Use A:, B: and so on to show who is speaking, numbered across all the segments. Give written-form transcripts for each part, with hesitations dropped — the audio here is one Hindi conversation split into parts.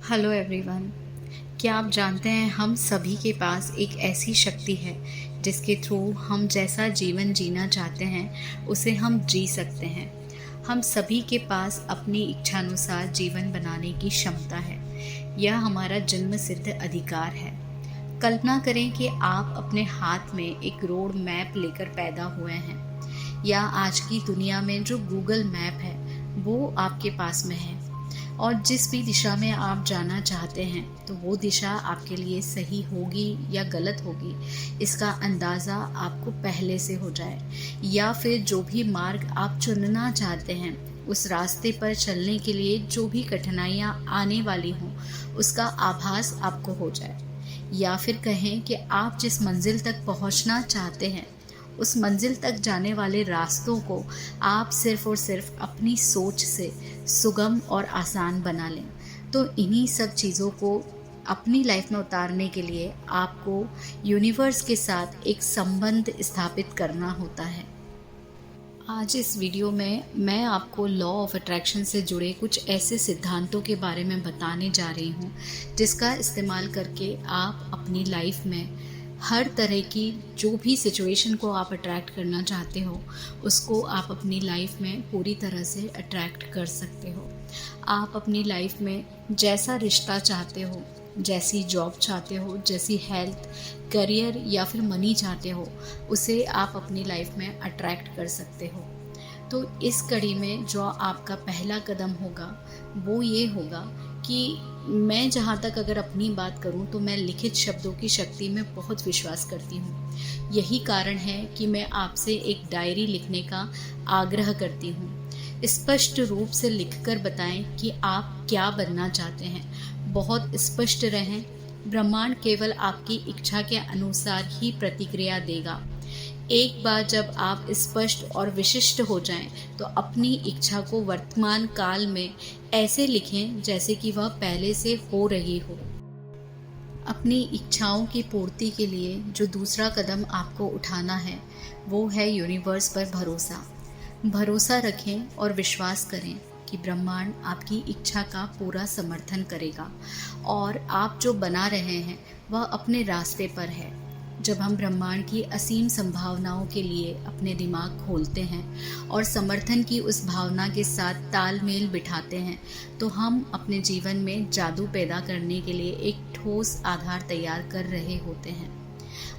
A: Hello everyone. क्या आप जानते हैं हम सभी के पास एक ऐसी शक्ति है जिसके थ्रू हम जैसा जीवन जीना चाहते हैं उसे हम जी सकते हैं। हम सभी के पास अपनी इच्छानुसार जीवन बनाने की क्षमता है। यह हमारा जन्म सिद्ध अधिकार है। कल्पना करें कि आप अपने हाथ में एक रोड मैप लेकर पैदा हुए हैं, या आज की दुनिया में जो गूगल मैप है वो आपके पास में है, और जिस भी दिशा में आप जाना चाहते हैं तो वो दिशा आपके लिए सही होगी या गलत होगी इसका अंदाज़ा आपको पहले से हो जाए, या फिर जो भी मार्ग आप चुनना चाहते हैं उस रास्ते पर चलने के लिए जो भी कठिनाइयाँ आने वाली हों उसका आभास आपको हो जाए, या फिर कहें कि आप जिस मंजिल तक पहुंचना चाहते हैं उस मंजिल तक जाने वाले रास्तों को आप सिर्फ और सिर्फ अपनी सोच से सुगम और आसान बना लें। तो इन्हीं सब चीज़ों को अपनी लाइफ में उतारने के लिए आपको यूनिवर्स के साथ एक संबंध स्थापित करना होता है। आज इस वीडियो में मैं आपको लॉ ऑफ अट्रैक्शन से जुड़े कुछ ऐसे सिद्धांतों के बारे में बताने जा रही हूँ जिसका इस्तेमाल करके आप अपनी लाइफ में हर तरह की जो भी सिचुएशन को आप अट्रैक्ट करना चाहते हो उसको आप अपनी लाइफ में पूरी तरह से अट्रैक्ट कर सकते हो। आप अपनी लाइफ में जैसा रिश्ता चाहते हो, जैसी जॉब चाहते हो, जैसी हेल्थ, करियर या फिर मनी चाहते हो उसे आप अपनी लाइफ में अट्रैक्ट कर सकते हो। तो इस कड़ी में जो आपका पहला कदम होगा वो ये होगा कि मैं जहाँ तक अगर अपनी बात करूँ तो मैं लिखित शब्दों की शक्ति में बहुत विश्वास करती हूँ। यही कारण है कि मैं आपसे एक डायरी लिखने का आग्रह करती हूँ। स्पष्ट रूप से लिखकर बताएं कि आप क्या बनना चाहते हैं। बहुत स्पष्ट रहें। ब्रह्मांड केवल आपकी इच्छा के अनुसार ही प्रतिक्रिया देगा। एक बार जब आप स्पष्ट और विशिष्ट हो जाएं, तो अपनी इच्छा को वर्तमान काल में ऐसे लिखें जैसे कि वह पहले से हो रही हो। अपनी इच्छाओं की पूर्ति के लिए जो दूसरा कदम आपको उठाना है वो है यूनिवर्स पर भरोसा। भरोसा रखें और विश्वास करें कि ब्रह्मांड आपकी इच्छा का पूरा समर्थन करेगा और आप जो बना रहे हैं वह अपने रास्ते पर है। जब हम ब्रह्मांड की असीम संभावनाओं के लिए अपने दिमाग खोलते हैं और समर्थन की उस भावना के साथ तालमेल बिठाते हैं तो हम अपने जीवन में जादू पैदा करने के लिए एक ठोस आधार तैयार कर रहे होते हैं।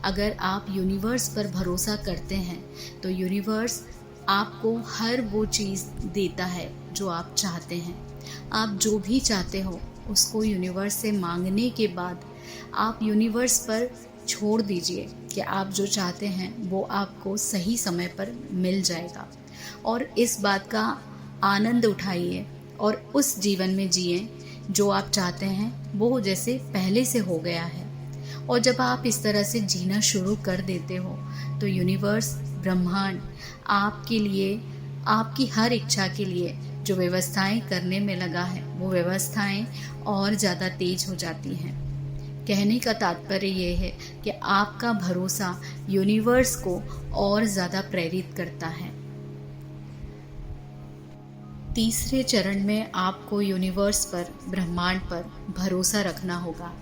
A: अगर आप यूनिवर्स पर भरोसा करते हैं तो यूनिवर्स आपको हर वो चीज़ देता है जो आप चाहते हैं। आप जो भी चाहते हो उसको यूनिवर्स से मांगने के बाद आप यूनिवर्स पर छोड़ दीजिए कि आप जो चाहते हैं वो आपको सही समय पर मिल जाएगा, और इस बात का आनंद उठाइए और उस जीवन में जिए जो आप चाहते हैं वो जैसे पहले से हो गया है। और जब आप इस तरह से जीना शुरू कर देते हो तो यूनिवर्स, ब्रह्मांड आपके लिए, आपकी हर इच्छा के लिए जो व्यवस्थाएं करने में लगा है वो व्यवस्थाएं और ज़्यादा तेज हो जाती हैं। कहने का तात्पर्य ये है कि आपका भरोसा यूनिवर्स को और ज़्यादा प्रेरित करता है। तीसरे चरण में आपको यूनिवर्स पर, ब्रह्मांड पर भरोसा रखना होगा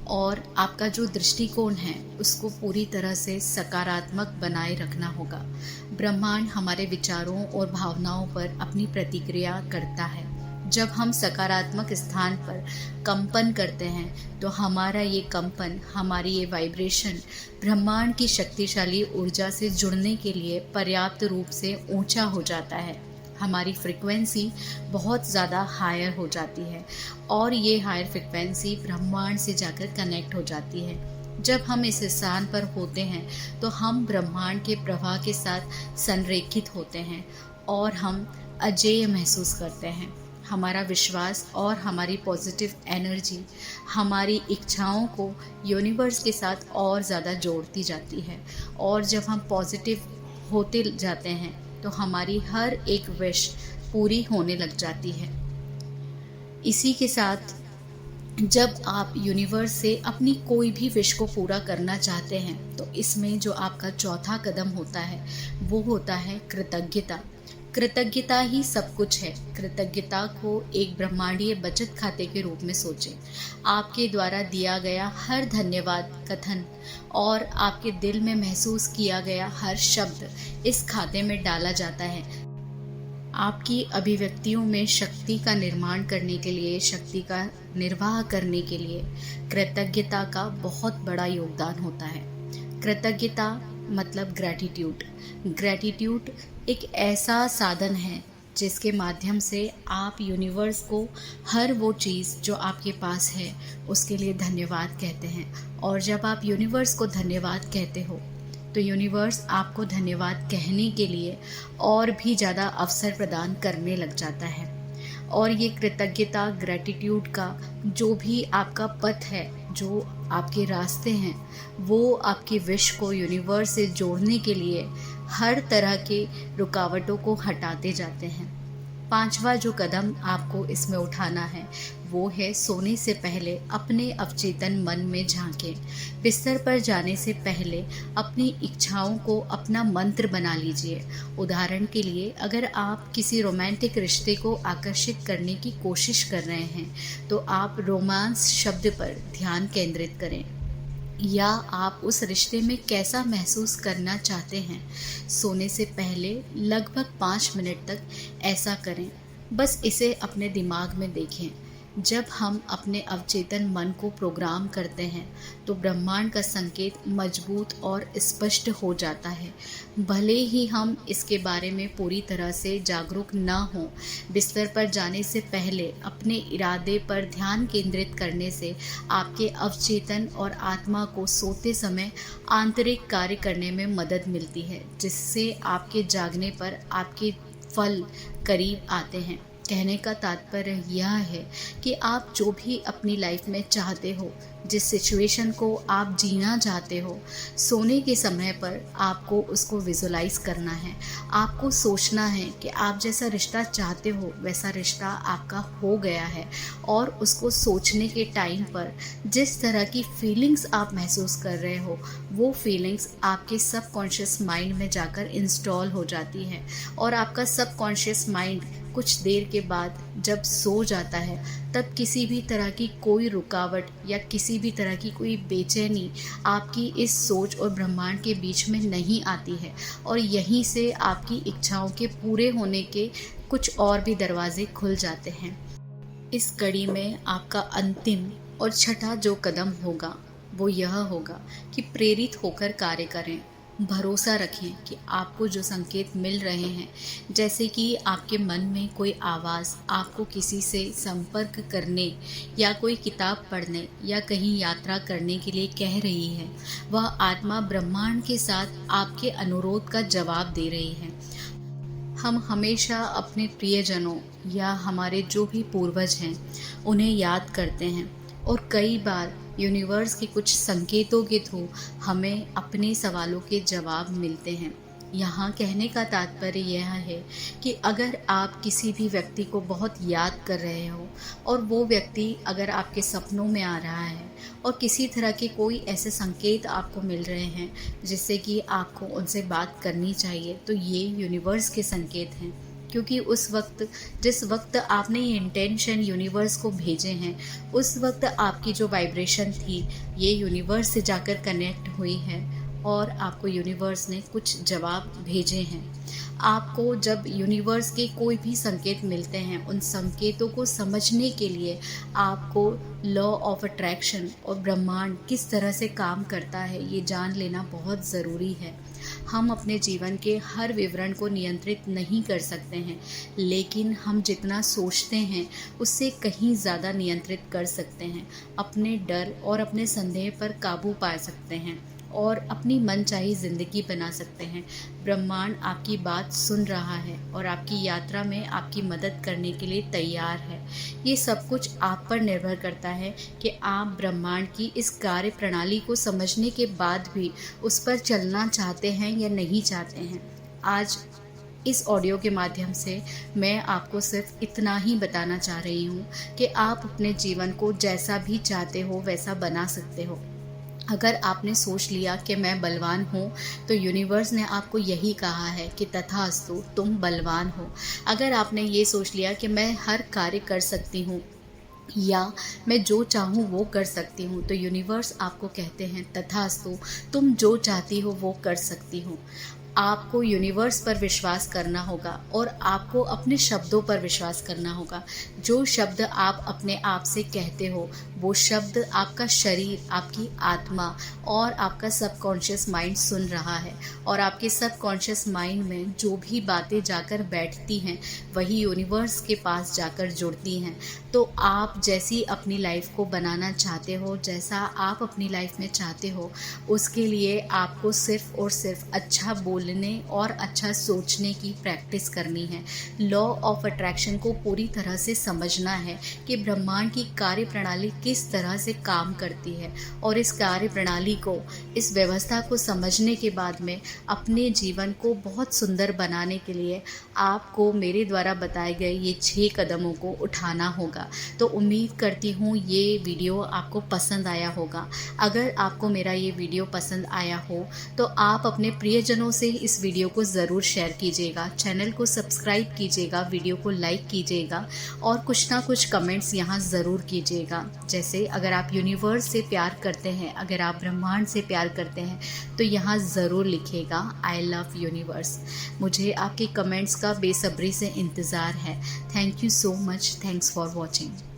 A: और आपका जो दृष्टिकोण है उसको पूरी तरह से सकारात्मक बनाए रखना होगा। ब्रह्मांड हमारे विचारों और भावनाओं पर अपनी प्रतिक्रिया करता है। जब हम सकारात्मक स्थान पर कंपन करते हैं तो हमारा ये कंपन, हमारी ये वाइब्रेशन ब्रह्मांड की शक्तिशाली ऊर्जा से जुड़ने के लिए पर्याप्त रूप से ऊंचा हो जाता है। हमारी फ्रिक्वेंसी बहुत ज़्यादा हायर हो जाती है और ये हायर फ्रिक्वेंसी ब्रह्मांड से जाकर कनेक्ट हो जाती है। जब हम इस स्थान पर होते हैं तो हम ब्रह्मांड के प्रवाह के साथ संरेखित होते हैं और हम अजेय महसूस करते हैं। हमारा विश्वास और हमारी पॉजिटिव एनर्जी हमारी इच्छाओं को यूनिवर्स के साथ और ज़्यादा जोड़ती जाती है, और जब हम पॉजिटिव होते जाते हैं तो हमारी हर एक विश पूरी होने लग जाती है। इसी के साथ जब आप यूनिवर्स से अपनी कोई भी विश को पूरा करना चाहते हैं तो इसमें जो आपका चौथा कदम होता है वो होता है कृतज्ञता। कृतज्ञता ही सब कुछ है। कृतज्ञता को एक ब्रह्मांडीय बचत खाते के रूप में सोचें। आपके द्वारा दिया गया हर धन्यवाद कथन और आपके दिल में महसूस किया गया हर शब्द इस खाते में डाला जाता है। आपकी अभिव्यक्तियों में शक्ति का निर्माण करने के लिए, शक्ति का निर्वाह करने के लिए कृतज्ञता का बहुत बड़ा योगदान होता है। कृतज्ञता मतलब ग्रैटिट्यूड। ग्रैटिट्यूड एक ऐसा साधन है जिसके माध्यम से आप यूनिवर्स को हर वो चीज़ जो आपके पास है उसके लिए धन्यवाद कहते हैं। और जब आप यूनिवर्स को धन्यवाद कहते हो तो यूनिवर्स आपको धन्यवाद कहने के लिए और भी ज़्यादा अवसर प्रदान करने लग जाता है। और ये कृतज्ञता, ग्रैटिट्यूड का जो भी आपका पथ है, जो आपके रास्ते हैं, वो आपके विश को यूनिवर्स से जोड़ने के लिए हर तरह के रुकावटों को हटाते जाते हैं। पांचवा जो कदम आपको इसमें उठाना है वो है सोने से पहले अपने अवचेतन मन में झांकें। बिस्तर पर जाने से पहले अपनी इच्छाओं को अपना मंत्र बना लीजिए। उदाहरण के लिए, अगर आप किसी रोमांटिक रिश्ते को आकर्षित करने की कोशिश कर रहे हैं तो आप रोमांस शब्द पर ध्यान केंद्रित करें, या आप उस रिश्ते में कैसा महसूस करना चाहते हैं। सोने से पहले लगभग 5 मिनट तक ऐसा करें। बस इसे अपने दिमाग में देखें। जब हम अपने अवचेतन मन को प्रोग्राम करते हैं तो ब्रह्मांड का संकेत मजबूत और स्पष्ट हो जाता है, भले ही हम इसके बारे में पूरी तरह से जागरूक ना हों। बिस्तर पर जाने से पहले अपने इरादे पर ध्यान केंद्रित करने से आपके अवचेतन और आत्मा को सोते समय आंतरिक कार्य करने में मदद मिलती है, जिससे आपके जागने पर आपके फल करीब आते हैं। कहने का तात्पर्य यह है कि आप जो भी अपनी लाइफ में चाहते हो, जिस सिचुएशन को आप जीना चाहते हो, सोने के समय पर आपको उसको विजुलाइज करना है। आपको सोचना है कि आप जैसा रिश्ता चाहते हो वैसा रिश्ता आपका हो गया है, और उसको सोचने के टाइम पर जिस तरह की फीलिंग्स आप महसूस कर रहे हो वो फीलिंग्स आपके सबकॉन्शियस माइंड में जाकर इंस्टॉल हो जाती है। और आपका सबकॉन्शियस माइंड कुछ देर के बाद जब सो जाता है तब किसी भी तरह की कोई रुकावट या किसी भी तरह की कोई बेचैनी आपकी इस सोच और ब्रह्मांड के बीच में नहीं आती है, और यहीं से आपकी इच्छाओं के पूरे होने के कुछ और भी दरवाजे खुल जाते हैं। इस कड़ी में आपका अंतिम और छठा जो कदम होगा वो यह होगा कि प्रेरित होकर कार्य करें। भरोसा रखें कि आपको जो संकेत मिल रहे हैं, जैसे कि आपके मन में कोई आवाज़ आपको किसी से संपर्क करने या कोई किताब पढ़ने या कहीं यात्रा करने के लिए कह रही है, वह आत्मा ब्रह्मांड के साथ आपके अनुरोध का जवाब दे रही है। हम हमेशा अपने प्रियजनों या हमारे जो भी पूर्वज हैं उन्हें याद करते हैं, और कई बार यूनिवर्स के कुछ संकेतों के थ्रू हमें अपने सवालों के जवाब मिलते हैं। यहाँ कहने का तात्पर्य यह है कि अगर आप किसी भी व्यक्ति को बहुत याद कर रहे हो और वो व्यक्ति अगर आपके सपनों में आ रहा है और किसी तरह के कोई ऐसे संकेत आपको मिल रहे हैं जिससे कि आपको उनसे बात करनी चाहिए, तो ये यूनिवर्स के संकेत हैं। क्योंकि उस वक्त जिस वक्त आपने ये इंटेंशन यूनिवर्स को भेजे हैं, उस वक्त आपकी जो वाइब्रेशन थी ये यूनिवर्स से जाकर कनेक्ट हुई है और आपको यूनिवर्स ने कुछ जवाब भेजे हैं। आपको जब यूनिवर्स के कोई भी संकेत मिलते हैं, उन संकेतों को समझने के लिए आपको लॉ ऑफ अट्रैक्शन और ब्रह्मांड किस तरह से काम करता है ये जान लेना बहुत ज़रूरी है। हम अपने जीवन के हर विवरण को नियंत्रित नहीं कर सकते हैं, लेकिन हम जितना सोचते हैं उससे कहीं ज़्यादा नियंत्रित कर सकते हैं। अपने डर और अपने संदेह पर काबू पा सकते हैं और अपनी मनचाही ज़िंदगी बना सकते हैं। ब्रह्मांड आपकी बात सुन रहा है और आपकी यात्रा में आपकी मदद करने के लिए तैयार है। ये सब कुछ आप पर निर्भर करता है कि आप ब्रह्मांड की इस कार्य प्रणाली को समझने के बाद भी उस पर चलना चाहते हैं या नहीं चाहते हैं। आज इस ऑडियो के माध्यम से मैं आपको सिर्फ इतना ही बताना चाह रही हूँ कि आप अपने जीवन को जैसा भी चाहते हो वैसा बना सकते हो। अगर आपने सोच लिया कि मैं बलवान हूँ, तो यूनिवर्स ने आपको यही कहा है कि तथास्तु, तुम बलवान हो। अगर आपने ये सोच लिया कि मैं हर कार्य कर सकती हूँ या मैं जो चाहूँ वो कर सकती हूँ, तो यूनिवर्स आपको कहते हैं तथास्तु, तुम जो चाहती हो वो कर सकती हो। आपको यूनिवर्स पर विश्वास करना होगा और आपको अपने शब्दों पर विश्वास करना होगा। जो शब्द आप अपने आप से कहते हो, वो शब्द आपका शरीर, आपकी आत्मा और आपका सबकॉन्शियस माइंड सुन रहा है। और आपके सबकॉन्शियस माइंड में जो भी बातें जाकर बैठती हैं, वही यूनिवर्स के पास जाकर जुड़ती हैं। तो आप जैसी अपनी लाइफ को बनाना चाहते हो, जैसा आप अपनी लाइफ में चाहते हो, उसके लिए आपको सिर्फ और सिर्फ अच्छा बोलने और अच्छा सोचने की प्रैक्टिस करनी है। लॉ ऑफ अट्रैक्शन को पूरी तरह से समझना है कि ब्रह्मांड की कार्य प्रणाली किस तरह से काम करती है, और इस कार्य प्रणाली को, इस व्यवस्था को समझने के बाद में अपने जीवन को बहुत सुंदर बनाने के लिए आपको मेरे द्वारा बताए गए ये 6 कदमों को उठाना होगा। तो उम्मीद करती हूँ ये वीडियो आपको पसंद आया होगा। अगर आपको मेरा ये वीडियो पसंद आया हो तो आप अपने प्रियजनों से इस वीडियो को ज़रूर शेयर कीजिएगा, चैनल को सब्सक्राइब कीजिएगा, वीडियो को लाइक कीजिएगा और कुछ ना कुछ कमेंट्स यहाँ ज़रूर कीजिएगा। जैसे अगर आप यूनिवर्स से प्यार करते हैं, अगर आप ब्रह्मांड से प्यार करते हैं, तो यहाँ ज़रूर लिखिएगा आई लव यूनिवर्स। मुझे आपके कमेंट्स का बेसब्री से इंतज़ार है। Thank you so much. Thanks for watching.